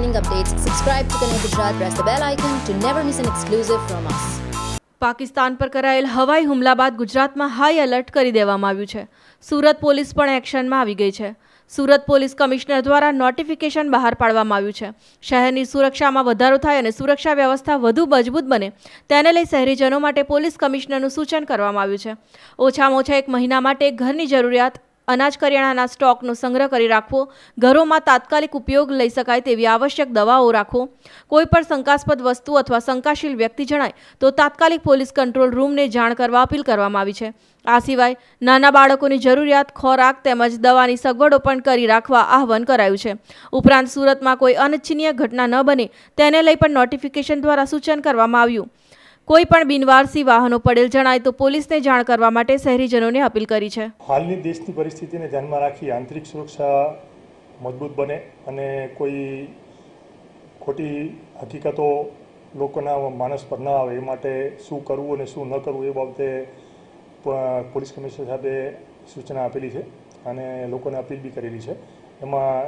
trending updates, subscribe to Connect Gujarat, press the bell icon to never miss an exclusive from us. Pakistan પર કરાયેલ હવાઈ હુમલા બાદ ગુજરાતમાં high alert કરી દેવામાં આવ્યું છે. સુરત પોલીસ પણ એક્શનમાં આવી ગઈ છે. સુરત પોલીસ કમિશનર દ્વારા નોટિફિકેશન બહાર પાડવામાં આવ્યું છે. શહેરની સુરક્ષામાં વધારો થાય અને સુરક્ષા વ્યવસ્થા વધુ મજબૂત બને તેને લઈ શહેરીજનો માટે પોલીસ કમિશનરનું સૂચન કરવામાં આવ્યું છે. ઓછામાં ઓછા 1 મહિના માટે ઘરની જરૂરિયાત અનાજ કરિયાણાના સ્ટોકનો સંગ્રહ કરી રાખવો, ઘરોમાં તાત્કાલિક ઉપયોગ લઈ શકાય તેવી આવશ્યક દવાઓ રાખવો, કોઈ પણ શંકાસ્પદ વસ્તુ અથવા શંકાશીલ વ્યક્તિ જણાય તો તાત્કાલિક પોલીસ કંટ્રોલ રૂમને જાણ કરવા અપીલ કરવામાં આવી છે. આ સિવાય નાના બાળકોની જરૂરિયાત, ખોરાક તેમજ દવાની સગવડો પણ કરી રાખવા આહવાન કરાયું છે. ઉપરાંત સુરતમાં કોઈ અનિચ્છનીય ઘટના ન બને તેને લઈ પણ નોટિફિકેશન દ્વારા સૂચન કરવામાં આવ્યું. કોઈ પણ બિનવારસી વાહનો પડેલ જણાય તો પોલીસને જાણ કરવા માટે શહેરીજનોને અપીલ કરી છે. હાલની દેશની પરિસ્થિતિને ધ્યાનમાં રાખી આંતરિક સુરક્ષા મજબૂત બને અને કોઈ ખોટી હકીકતો લોકોના માનસ પર ન આવે એ માટે શું કરવું અને શું ન કરવું એ બાબતે પોલીસ કમિશનર સાહેબે સૂચના આપેલી છે અને લોકોને અપીલ બી કરેલી છે. એમાં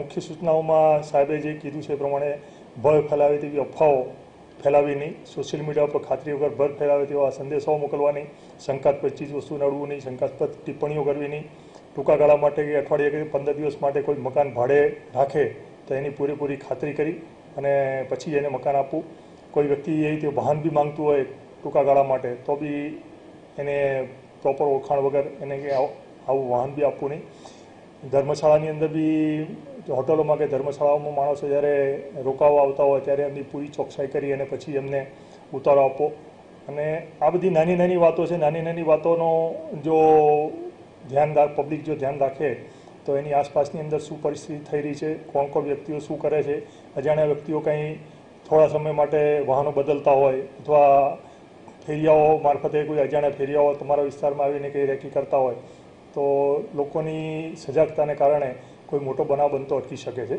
મુખ્ય સૂચનાઓમાં સાહેબે જે કીધું છે એ પ્રમાણે ભય ફેલાવે તેવી અફવાઓ ફેલાવી નહીં, સોશિયલ મીડિયા પર ખાતરી વગર ભય ફેલાવે તેવા સંદેશાઓ મોકલવા નહીં, શંકાસ્પદ ચીજ વસ્તુ નડવું નહીં, શંકાસ્પદ ટિપ્પણીઓ કરવી નહીં, ટૂંકા ગાળા માટે કે અઠવાડિયે કે 15 દિવસ માટે કોઈ મકાન ભાડે રાખે તો એની પૂરેપૂરી ખાતરી કરી અને પછી એને મકાન આપવું. કોઈ વ્યક્તિ એ રીતે વાહન બી માંગતું હોય ટૂંકા ગાળા માટે તો બી એને પ્રોપર ઓળખાણ વગર એને આવું વાહન બી આપવું નહીં. ધર્મશાળાની અંદર બી હોટલોમાં કે ધર્મશાળાઓમાં માણસો જ્યારે રોકાવા આવતા હોય ત્યારે એમની પૂરી ચોકસાઈ કરી અને પછી એમને ઉતારો આપવો. અને આ બધી નાની નાની વાતો છે. નાની નાની વાતોનો જો પબ્લિક જો ધ્યાન રાખે તો એની આસપાસની અંદર શું પરિસ્થિતિ થઈ રહી છે, કોણ કોણ વ્યક્તિઓ શું કરે છે, અજાણ્યા વ્યક્તિઓ કંઈ થોડા સમય માટે વાહનો બદલતા હોય અથવા ફેરિયાઓ મારફતે કોઈ અજાણ્યા ફેરિયાઓ તમારા વિસ્તારમાં આવીને કંઈ રેકી કરતા હોય તો લોકોની સજાગતાને કારણે કોઈ મોટો બનાવ બનતો અટકી શકે છે.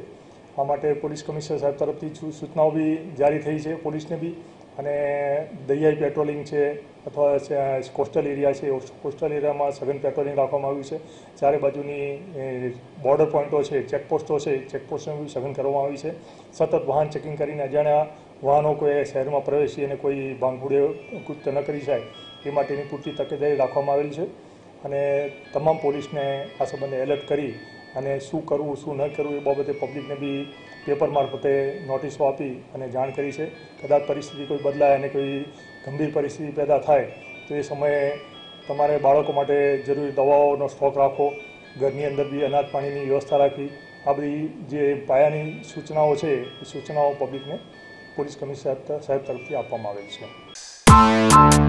આ માટે પોલીસ કમિશનર સાહેબ તરફથી સૂચનાઓ બી જારી થઈ છે પોલીસને બી. અને દરિયાઈ પેટ્રોલિંગ છે અથવા કોસ્ટલ એરિયા છે, કોસ્ટલ એરિયામાં સઘન પેટ્રોલિંગ રાખવામાં આવ્યું છે. ચારે બાજુની બોર્ડર પોઈન્ટો છે, ચેકપોસ્ટો છે, ચેકપોસ્ટો બી સઘન કરવામાં આવી છે. સતત વાહન ચેકિંગ કરીને અજાણ્યા વાહનો કોઈ શહેરમાં પ્રવેશી અને કોઈ ભાંગફોડે કૃત્ય ન કરી જાય એ માટેની પૂરતી તકેદારી રાખવામાં આવેલી છે. અને તમામ પોલીસને આ સંબંધે એલર્ટ કરી અને શું કરવું શું ન કરવું એ બાબતે પબ્લિકને બી પેપર મારફતે નોટિસો આપી અને જાણ કરી છે. કદાચ પરિસ્થિતિ કોઈ બદલાય અને કોઈ ગંભીર પરિસ્થિતિ પેદા થાય તો એ સમયે તમારે બાળકો માટે જરૂરી દવાઓનો સ્ટોક રાખવો, ઘરની અંદર બી અનાજ પાણીની વ્યવસ્થા રાખવી. આ બધી જે પાયાની સૂચનાઓ છે એ સૂચનાઓ પબ્લિકને પોલીસ કમિશનર સાહેબ તરફથી આપવામાં આવેલ છે.